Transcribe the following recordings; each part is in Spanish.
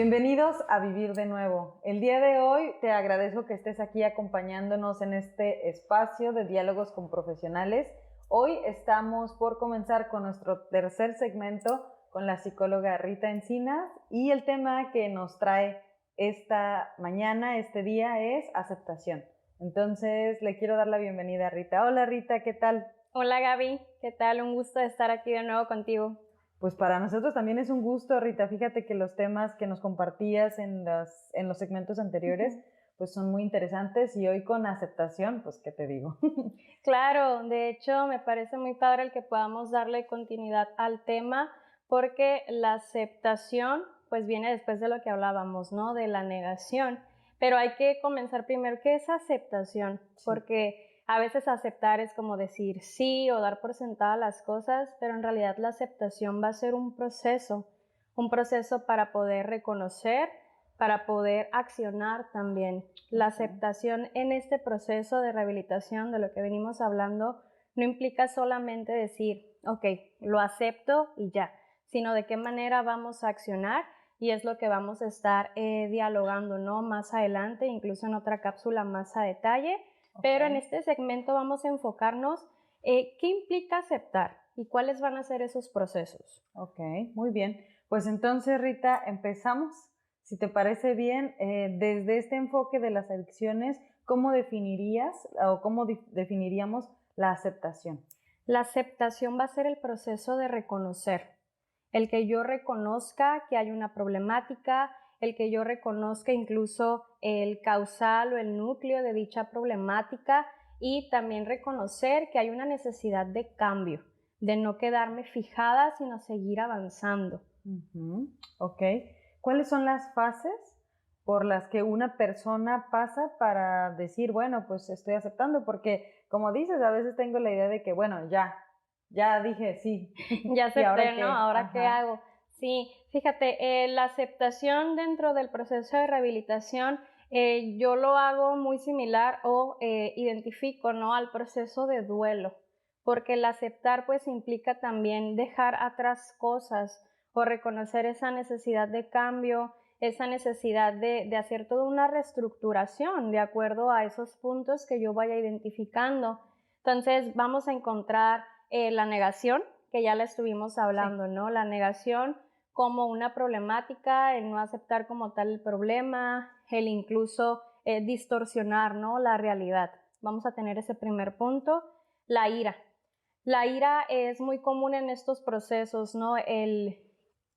Bienvenidos a Vivir de Nuevo. El día de hoy te agradezco que estés aquí acompañándonos en este espacio de diálogos con profesionales. Hoy estamos por comenzar con nuestro tercer segmento con la psicóloga Rita Encinas y el tema que nos trae esta mañana, este día, es aceptación. Entonces le quiero dar la bienvenida a Rita. Hola Rita, ¿qué tal? Hola Gaby, ¿qué tal? Un gusto estar aquí de nuevo contigo. Pues para nosotros también es un gusto, Rita. Fíjate que los temas que nos compartías en los segmentos anteriores, pues son muy interesantes y hoy con aceptación, pues ¿qué te digo? Claro, de hecho me parece muy padre el que podamos darle continuidad al tema porque la aceptación pues viene después de lo que hablábamos, ¿no? De la negación, pero hay que comenzar primero, ¿qué es aceptación? Sí. Porque a veces aceptar es como decir sí o dar por sentada las cosas, pero en realidad la aceptación va a ser un proceso para poder reconocer, para poder accionar también. La aceptación en este proceso de rehabilitación de lo que venimos hablando no implica solamente decir, ok, lo acepto y ya, sino de qué manera vamos a accionar y es lo que vamos a estar dialogando, ¿no? Más adelante, incluso en otra cápsula más a detalle. Pero en este segmento vamos a enfocarnos qué implica aceptar y cuáles van a ser esos procesos. Ok, muy bien. Pues entonces, Rita, empezamos. Si te parece bien, desde este enfoque de las adicciones, ¿cómo definirías o cómo definiríamos la aceptación? La aceptación va a ser el proceso de reconocer, el que yo reconozca que hay una problemática, el que yo reconozca incluso el causal o el núcleo de dicha problemática y también reconocer que hay una necesidad de cambio, de no quedarme fijada, sino seguir avanzando. Ok. ¿Cuáles son las fases por las que una persona pasa para decir, bueno, pues estoy aceptando? Porque, como dices, a veces tengo la idea de que, bueno, ya dije sí. Ya ¿Y ahora acepté, ¿no? qué? ¿Ahora qué Ajá. hago? Sí, fíjate, la aceptación dentro del proceso de rehabilitación, yo lo hago muy similar o identifico, ¿no? Al proceso de duelo, porque el aceptar pues implica también dejar atrás cosas o reconocer esa necesidad de cambio, esa necesidad de hacer toda una reestructuración de acuerdo a esos puntos que yo vaya identificando. Entonces vamos a encontrar la negación, que ya la estuvimos hablando, Sí. ¿no? La negación como una problemática, el no aceptar como tal el problema, el incluso distorsionar, ¿no? La realidad. Vamos a tener ese primer punto. La ira. La ira es muy común en estos procesos, ¿no?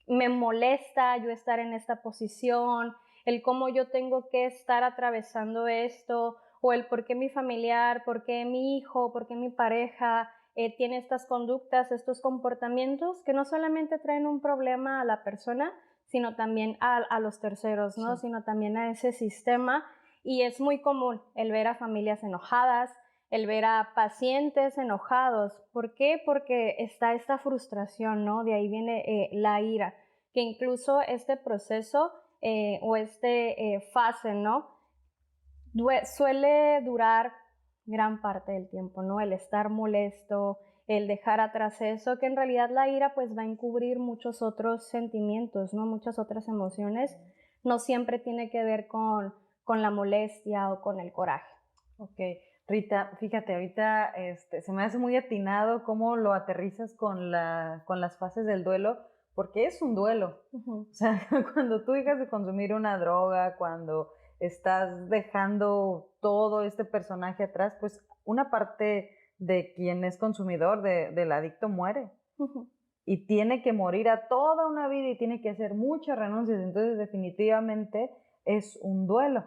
Me molesta yo estar en esta posición, el cómo yo tengo que estar atravesando esto, o el por qué mi familiar, por qué mi hijo, por qué mi pareja tiene estas conductas, estos comportamientos que no solamente traen un problema a la persona, sino también a los terceros, ¿no? Sí. Sino también a ese sistema. Y es muy común el ver a familias enojadas, el ver a pacientes enojados. ¿Por qué? Porque está esta frustración, ¿no? De ahí viene la ira, que incluso este proceso o fase, ¿no? Suele durar gran parte del tiempo, ¿no? El estar molesto, el dejar atrás eso, que en realidad la ira pues va a encubrir muchos otros sentimientos, ¿no? Muchas otras emociones. No siempre tiene que ver con la molestia o con el coraje. Ok, Rita, fíjate, ahorita se me hace muy atinado cómo lo aterrizas con las fases del duelo, porque es un duelo. Uh-huh. O sea, cuando tú dejas de consumir una droga, cuando estás dejando todo este personaje atrás, pues una parte de quien es consumidor del adicto muere. Uh-huh. Y tiene que morir a toda una vida y tiene que hacer muchas renuncias. Entonces, definitivamente es un duelo.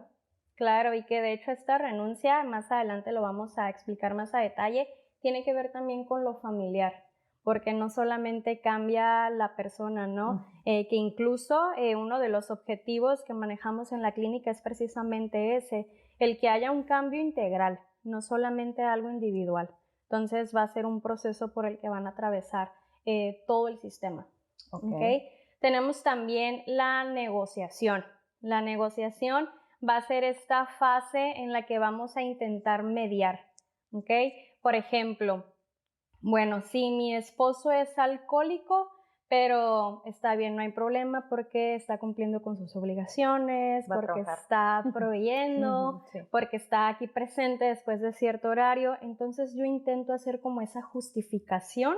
Claro, y que de hecho esta renuncia, más adelante lo vamos a explicar más a detalle, tiene que ver también con lo familiar, porque no solamente cambia la persona, ¿no? Que incluso uno de los objetivos que manejamos en la clínica es precisamente ese, el que haya un cambio integral, no solamente algo individual. Entonces va a ser un proceso por el que van a atravesar todo el sistema. ¿Okay? Tenemos también la negociación. La negociación va a ser esta fase en la que vamos a intentar mediar, ¿ok? Por ejemplo, bueno, si mi esposo es alcohólico, pero está bien, no hay problema porque está cumpliendo con sus obligaciones, porque está proveyendo, Sí. porque está aquí presente después de cierto horario. Entonces yo intento hacer como esa justificación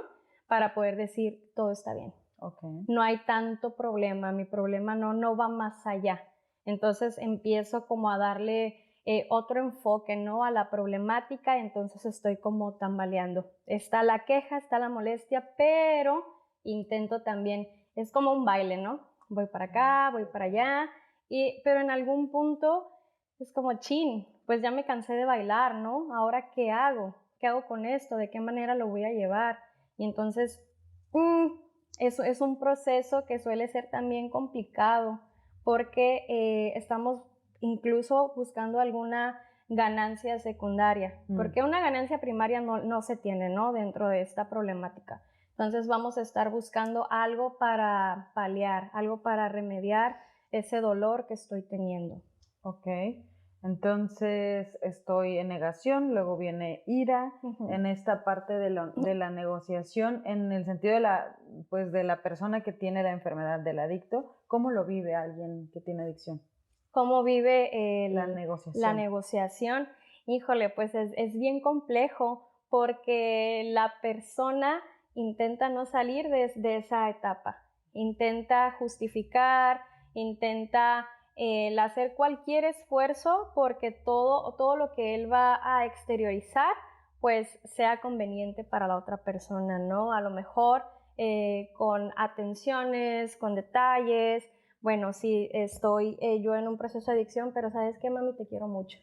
para poder decir todo está bien. Okay. No hay tanto problema, mi problema no va más allá. Entonces empiezo como a darle otro enfoque, ¿no? A la problemática, entonces estoy como tambaleando. Está la queja, está la molestia, pero intento también, es como un baile, ¿no? Voy para acá, voy para allá, pero en algún punto es como, chin, pues ya me cansé de bailar, ¿no? Ahora, ¿qué hago? ¿Qué hago con esto? ¿De qué manera lo voy a llevar? Y entonces, eso es un proceso que suele ser también complicado porque estamos incluso buscando alguna ganancia secundaria, porque una ganancia primaria no se tiene, ¿no? Dentro de esta problemática. Entonces vamos a estar buscando algo para paliar, algo para remediar ese dolor que estoy teniendo. Ok, entonces estoy en negación, luego viene ira, en esta parte de la negociación, en el sentido de la persona que tiene la enfermedad del adicto. ¿Cómo lo vive alguien que tiene adicción? ¿Cómo vive la negociación? La negociación? Híjole, pues es bien complejo porque la persona intenta no salir de esa etapa, intenta justificar, intenta el hacer cualquier esfuerzo porque todo lo que él va a exteriorizar pues sea conveniente para la otra persona, ¿no? A lo mejor con atenciones, con detalles. Bueno, sí, estoy yo en un proceso de adicción, pero ¿sabes qué, mami? Te quiero mucho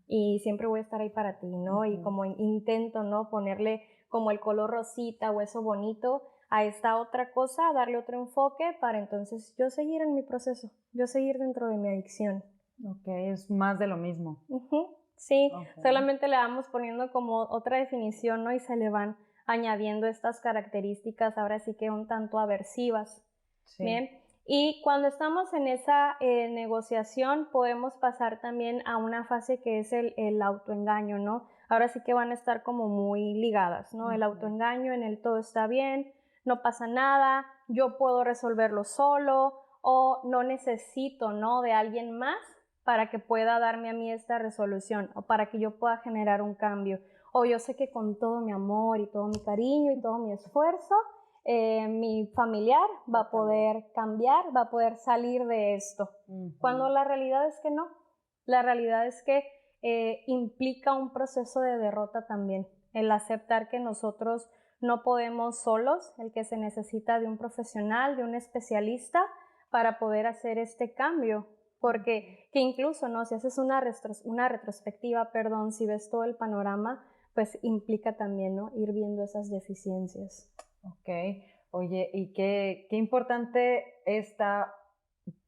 y siempre voy a estar ahí para ti, ¿no? Y como intento, ¿no? Ponerle como el color rosita o eso bonito a esta otra cosa, darle otro enfoque para entonces yo seguir en mi proceso, yo seguir dentro de mi adicción. Ok, es más de lo mismo. Sí, solamente le vamos poniendo como otra definición, ¿no? Y se le van añadiendo estas características ahora sí que un tanto aversivas. Sí. Bien. Y cuando estamos en esa negociación podemos pasar también a una fase que es el autoengaño, ¿no? Ahora sí que van a estar como muy ligadas, ¿no? El autoengaño en el todo está bien, no pasa nada, yo puedo resolverlo solo o no necesito, ¿no? De alguien más para que pueda darme a mí esta resolución o para que yo pueda generar un cambio. O yo sé que con todo mi amor y todo mi cariño y todo mi esfuerzo mi familiar va a poder cambiar, va a poder salir de esto. Cuando la realidad es que no. La realidad es que implica un proceso de derrota también. El aceptar que nosotros no podemos solos, el que se necesita de un profesional, de un especialista para poder hacer este cambio. Porque que incluso, ¿no? Si haces una retrospectiva, si ves todo el panorama, pues implica también, ¿no? Ir viendo esas deficiencias. Ok, oye, y qué importante esta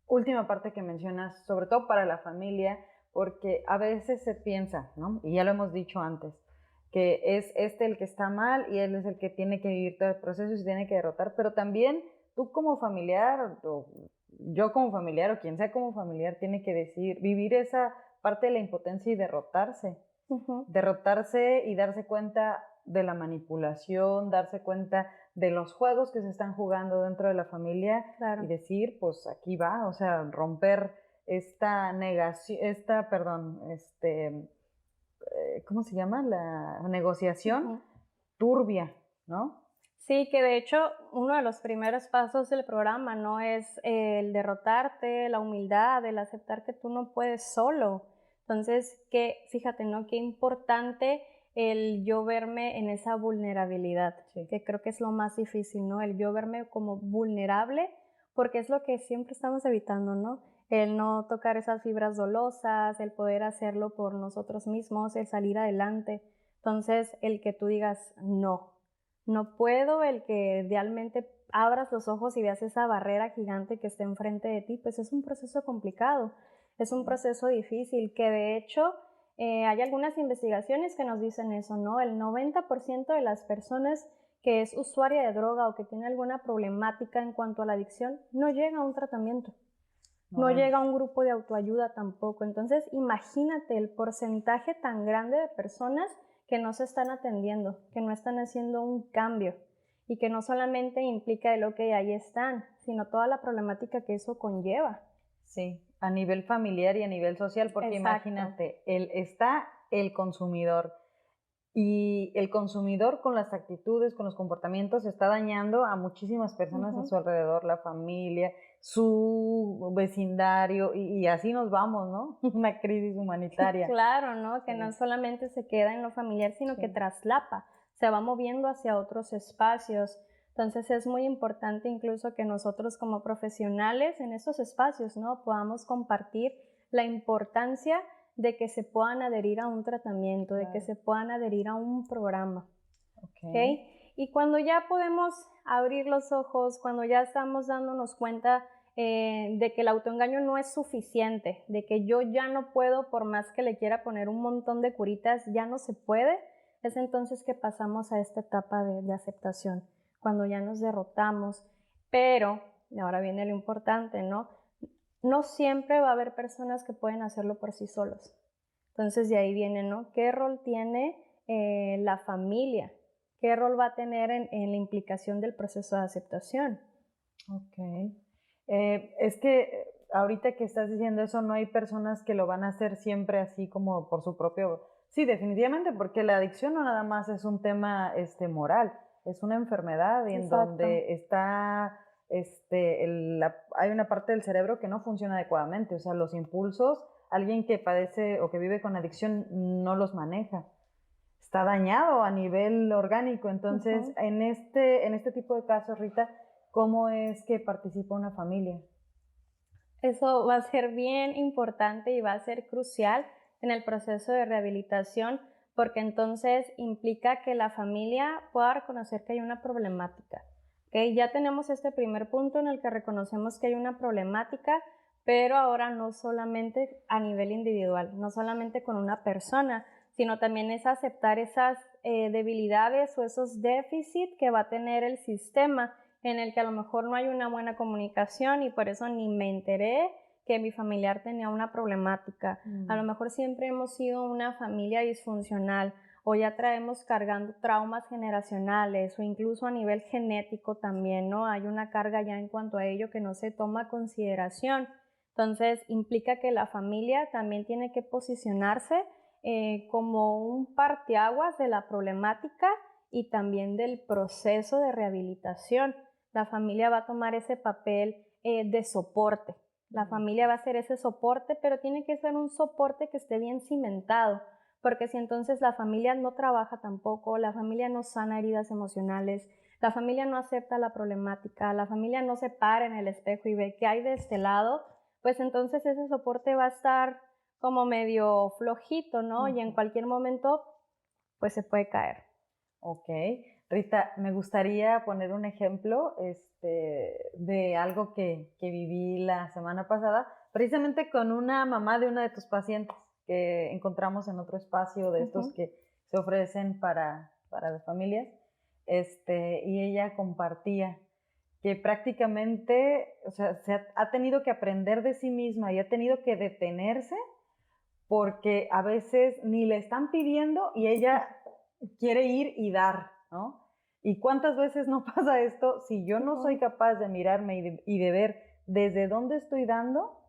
última parte que mencionas, sobre todo para la familia, porque a veces se piensa, ¿no? Y ya lo hemos dicho antes, que es el que está mal y él es el que tiene que vivir todo el proceso y se tiene que derrotar, pero también tú como familiar, o yo como familiar, o quien sea como familiar, tiene que vivir esa parte de la impotencia y derrotarse. Derrotarse y darse cuenta de la manipulación, darse cuenta de los juegos que se están jugando dentro de la familia y decir, pues aquí va, o sea, romper esta negación, ¿cómo se llama? La negociación turbia, ¿no? Sí, que de hecho uno de los primeros pasos del programa no es el derrotarte, la humildad, el aceptar que tú no puedes solo. Entonces, fíjate, ¿no? Qué importante el yo verme en esa vulnerabilidad, que creo que es lo más difícil, ¿no? El yo verme como vulnerable, porque es lo que siempre estamos evitando, ¿no? El no tocar esas fibras dolosas, el poder hacerlo por nosotros mismos, el salir adelante. Entonces, el que tú digas no puedo, el que realmente abras los ojos y veas esa barrera gigante que está enfrente de ti, pues es un proceso complicado, es un proceso difícil, que de hecho hay algunas investigaciones que nos dicen eso, ¿no? El 90% de las personas que es usuaria de droga o que tiene alguna problemática en cuanto a la adicción no llega a un tratamiento, no llega a un grupo de autoayuda tampoco. Entonces imagínate el porcentaje tan grande de personas que no se están atendiendo, que no están haciendo un cambio. y que no solamente implica el ok, ahí están, sino toda la problemática que eso conlleva. Sí, a nivel familiar y a nivel social, porque Exacto. imagínate, está el consumidor y el consumidor con las actitudes, con los comportamientos, está dañando a muchísimas personas a su alrededor, la familia, su vecindario y así nos vamos, ¿no? Una crisis humanitaria. Claro, ¿no? Que Sí. no solamente se queda en lo familiar, sino que Sí. traslapa, se va moviendo hacia otros espacios. Entonces es muy importante incluso que nosotros como profesionales en esos espacios, ¿no? Podamos compartir la importancia de que se puedan adherir a un tratamiento, de que Claro. se puedan adherir a un programa. Ok. ¿Ok? Y cuando ya podemos abrir los ojos, cuando ya estamos dándonos cuenta de que el autoengaño no es suficiente, de que yo ya no puedo, por más que le quiera poner un montón de curitas, ya no se puede, es entonces que pasamos a esta etapa de aceptación, cuando ya nos derrotamos. Pero, y ahora viene lo importante, ¿no? No siempre va a haber personas que pueden hacerlo por sí solos. Entonces de ahí viene, ¿no? ¿Qué rol tiene la familia? ¿Qué rol va a tener en la implicación del proceso de aceptación? Ok. Es que ahorita que estás diciendo eso, no hay personas que lo van a hacer siempre así como por su propio... Sí, definitivamente, porque la adicción no nada más es un tema moral, es una enfermedad en Exacto. donde está, hay una parte del cerebro que no funciona adecuadamente, o sea, los impulsos, alguien que padece o que vive con adicción no los maneja. Está dañado a nivel orgánico. Entonces, en este tipo de casos, Rita, ¿cómo es que participa una familia? Eso va a ser bien importante y va a ser crucial en el proceso de rehabilitación porque entonces implica que la familia pueda reconocer que hay una problemática. ¿Okay? Ya tenemos este primer punto en el que reconocemos que hay una problemática, pero ahora no solamente a nivel individual, no solamente con una persona, sino también es aceptar esas debilidades o esos déficits que va a tener el sistema en el que a lo mejor no hay una buena comunicación y por eso ni me enteré que mi familiar tenía una problemática. A lo mejor siempre hemos sido una familia disfuncional o ya traemos cargando traumas generacionales o incluso a nivel genético también, ¿no? Hay una carga ya en cuanto a ello que no se toma consideración. Entonces implica que la familia también tiene que posicionarse como un parteaguas de la problemática y también del proceso de rehabilitación. La familia va a tomar ese papel de soporte. La familia va a hacer ese soporte, pero tiene que ser un soporte que esté bien cimentado, porque si entonces la familia no trabaja tampoco, la familia no sana heridas emocionales, la familia no acepta la problemática, la familia no se para en el espejo y ve qué hay de este lado, pues entonces ese soporte va a estar como medio flojito, ¿no? Y en cualquier momento, pues se puede caer. Ok. Rita, me gustaría poner un ejemplo de algo que viví la semana pasada, precisamente con una mamá de una de tus pacientes que encontramos en otro espacio de estos que se ofrecen para las familias, y ella compartía que prácticamente, o sea, ha tenido que aprender de sí misma y ha tenido que detenerse porque a veces ni le están pidiendo y ella quiere ir y dar, ¿no? ¿Y cuántas veces no pasa esto? Si yo no soy capaz de mirarme y de ver desde dónde estoy dando,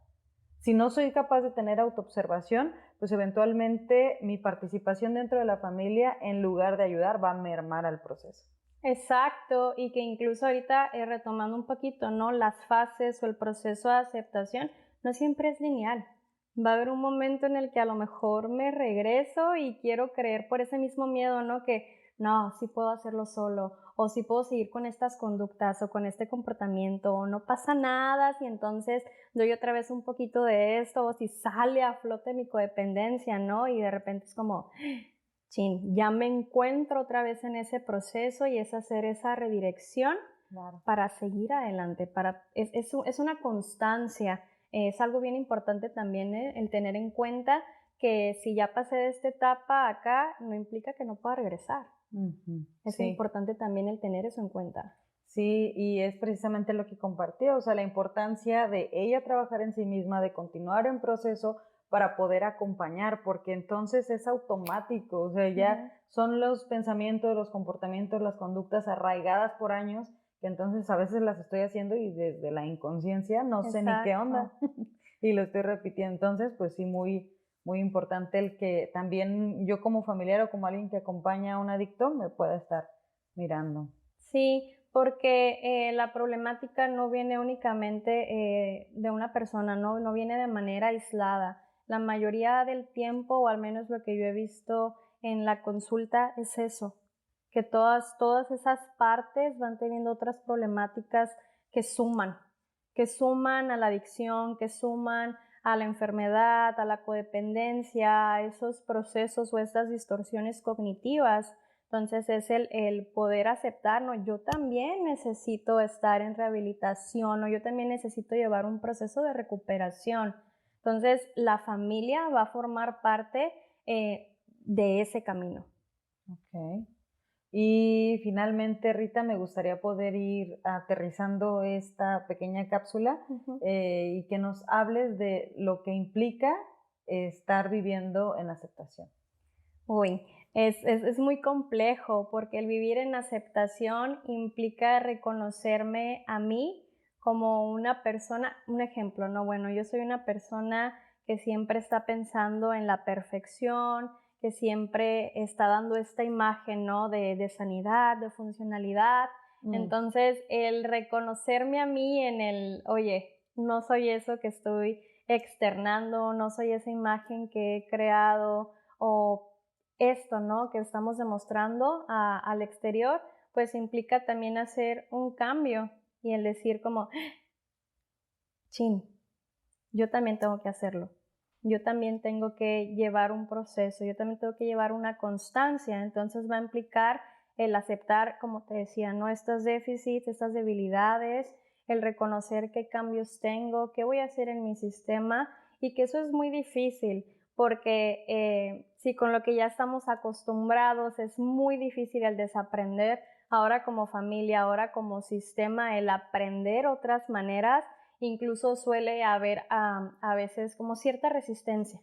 si no soy capaz de tener autoobservación, pues eventualmente mi participación dentro de la familia, en lugar de ayudar, va a mermar al proceso. Exacto, y que incluso ahorita retomando un poquito, ¿no? Las fases o el proceso de aceptación no siempre es lineal. Va a haber un momento en el que a lo mejor me regreso y quiero creer por ese mismo miedo, ¿no? Que no, sí puedo hacerlo solo, o sí puedo seguir con estas conductas o con este comportamiento, o no pasa nada si entonces doy otra vez un poquito de esto, o si sale a flote mi codependencia, ¿no? Y de repente es como, chin, ya me encuentro otra vez en ese proceso y es hacer esa redirección para seguir adelante, es una constancia, es algo bien importante también el tener en cuenta que si ya pasé de esta etapa acá, no implica que no pueda regresar. Es importante también el tener eso en cuenta. Sí, y es precisamente lo que compartió, o sea, la importancia de ella trabajar en sí misma, de continuar en proceso para poder acompañar, porque entonces es automático, o sea, ya son los pensamientos, los comportamientos, las conductas arraigadas por años, que entonces a veces las estoy haciendo y desde la inconsciencia no sé ni qué onda y lo estoy repitiendo. Entonces, pues sí, muy, muy importante el que también yo como familiar o como alguien que acompaña a un adicto me pueda estar mirando. Sí, porque la problemática no viene únicamente de una persona, ¿no? No viene de manera aislada. La mayoría del tiempo, o al menos lo que yo he visto en la consulta, es eso, que todas esas partes van teniendo otras problemáticas que suman a la adicción, que suman a la enfermedad, a la codependencia, a esos procesos o estas distorsiones cognitivas. Entonces es el poder aceptar, ¿no? Yo también necesito estar en rehabilitación, o yo también necesito llevar un proceso de recuperación. Entonces la familia va a formar parte de ese camino. Ok. Y finalmente, Rita, me gustaría poder ir aterrizando esta pequeña cápsula y que nos hables de lo que implica estar viviendo en aceptación. Uy, es muy complejo porque el vivir en aceptación implica reconocerme a mí como una persona, un ejemplo, ¿no? Bueno, yo soy una persona que siempre está pensando en la perfección, que siempre está dando esta imagen, ¿no? De sanidad, de funcionalidad. Entonces, el reconocerme a mí en el, oye, no soy eso que estoy externando, no soy esa imagen que he creado, o esto, ¿no? Que estamos demostrando al exterior, pues implica también hacer un cambio y el decir como, chin, yo también tengo que hacerlo. Yo también tengo que llevar un proceso, yo también tengo que llevar una constancia. Entonces va a implicar el aceptar, como te decía, ¿no? Estos déficits, estas debilidades, el reconocer qué cambios tengo, qué voy a hacer en mi sistema, y que eso es muy difícil porque si con lo que ya estamos acostumbrados es muy difícil el desaprender, ahora como familia, ahora como sistema, el aprender otras maneras. Incluso suele haber a veces como cierta resistencia.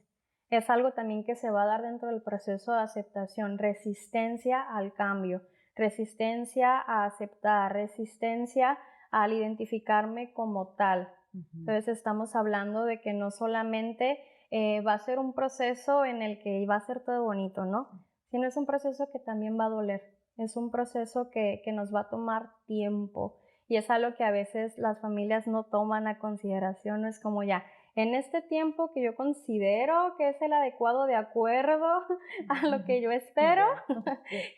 Es algo también que se va a dar dentro del proceso de aceptación, resistencia al cambio, resistencia a aceptar, resistencia al identificarme como tal. Entonces estamos hablando de que no solamente va a ser un proceso en el que va a ser todo bonito, ¿no? Sino es un proceso que también va a doler, es un proceso que nos va a tomar tiempo. Y es algo que a veces las familias no toman a consideración, no es como ya, en este tiempo que yo considero que es el adecuado de acuerdo a lo que yo espero,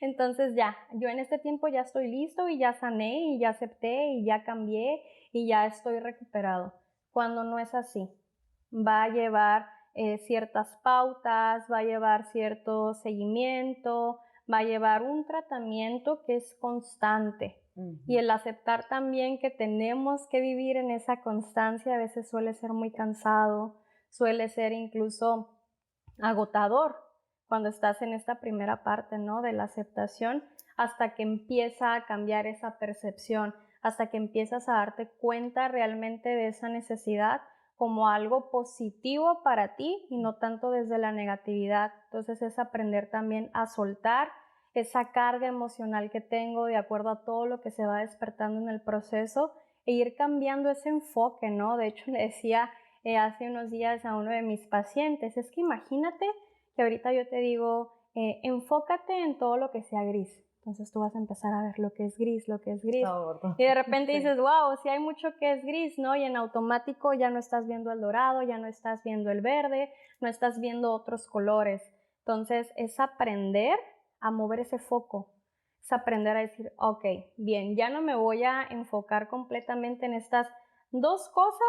entonces ya, yo en este tiempo ya estoy listo y ya sané y ya acepté y ya cambié y ya estoy recuperado. Cuando no es así, va a llevar ciertas pautas, va a llevar cierto seguimiento, va a llevar un tratamiento que es constante. Y el aceptar también que tenemos que vivir en esa constancia a veces suele ser muy cansado, suele ser incluso agotador cuando estás en esta primera parte, ¿no? De la aceptación, hasta que empieza a cambiar esa percepción, hasta que empiezas a darte cuenta realmente de esa necesidad como algo positivo para ti y no tanto desde la negatividad. Entonces es aprender también a soltar esa carga emocional que tengo de acuerdo a todo lo que se va despertando en el proceso e ir cambiando ese enfoque, ¿no? De hecho, le decía hace unos días a uno de mis pacientes, es que imagínate que ahorita yo te digo, enfócate en todo lo que sea gris. Entonces tú vas a empezar a ver lo que es gris, lo que es gris. Y de repente dices, wow, sí hay mucho que es gris, ¿no? Y en automático ya no estás viendo el dorado, ya no estás viendo el verde, no estás viendo otros colores. Entonces es aprender a mover ese foco, es aprender a decir, ok, bien, ya no me voy a enfocar completamente en estas dos cosas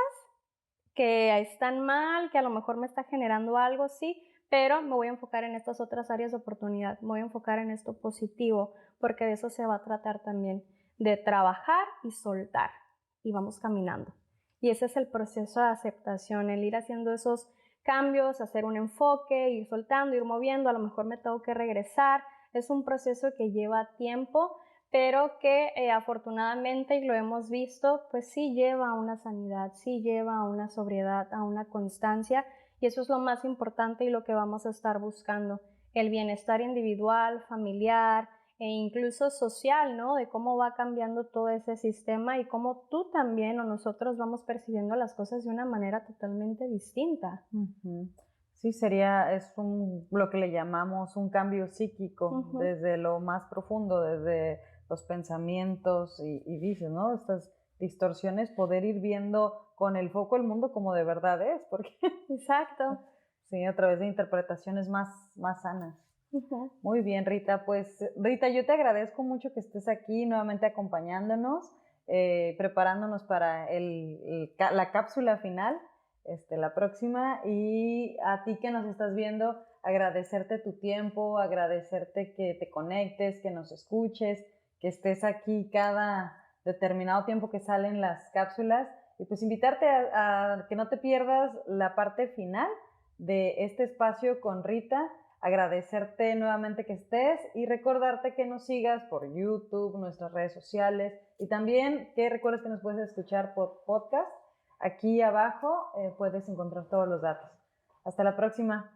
que están mal, que a lo mejor me está generando algo, sí, pero me voy a enfocar en estas otras áreas de oportunidad, me voy a enfocar en esto positivo, porque de eso se va a tratar también, de trabajar y soltar, y vamos caminando. Y ese es el proceso de aceptación, el ir haciendo esos cambios, hacer un enfoque, ir soltando, ir moviendo, a lo mejor me tengo que regresar. Es un proceso que lleva tiempo, pero que afortunadamente, y lo hemos visto, pues sí lleva a una sanidad, sí lleva a una sobriedad, a una constancia, y Y eso es lo más importante y lo que vamos a estar buscando, el bienestar individual, familiar e incluso social, ¿no? De cómo va cambiando todo ese sistema y cómo tú también o nosotros vamos percibiendo las cosas de una manera totalmente distinta. Uh-huh. Sí, lo que le llamamos un cambio psíquico, desde lo más profundo, desde los pensamientos y dices, ¿no? Estas distorsiones, poder ir viendo con el foco el mundo como de verdad es, porque Exacto. Sí, a través de interpretaciones más sanas. Muy bien, Rita. Pues, Rita, yo te agradezco mucho que estés aquí nuevamente acompañándonos, preparándonos para la cápsula final, la próxima. Y a ti que nos estás viendo, agradecerte tu tiempo, agradecerte que te conectes, que nos escuches, que estés aquí cada determinado tiempo que salen las cápsulas. Y pues invitarte a que no te pierdas la parte final de este espacio con Rita, agradecerte nuevamente que estés y recordarte que nos sigas por YouTube, nuestras redes sociales y también que recuerdes que nos puedes escuchar por podcast. Aquí abajo puedes encontrar todos los datos. Hasta la próxima.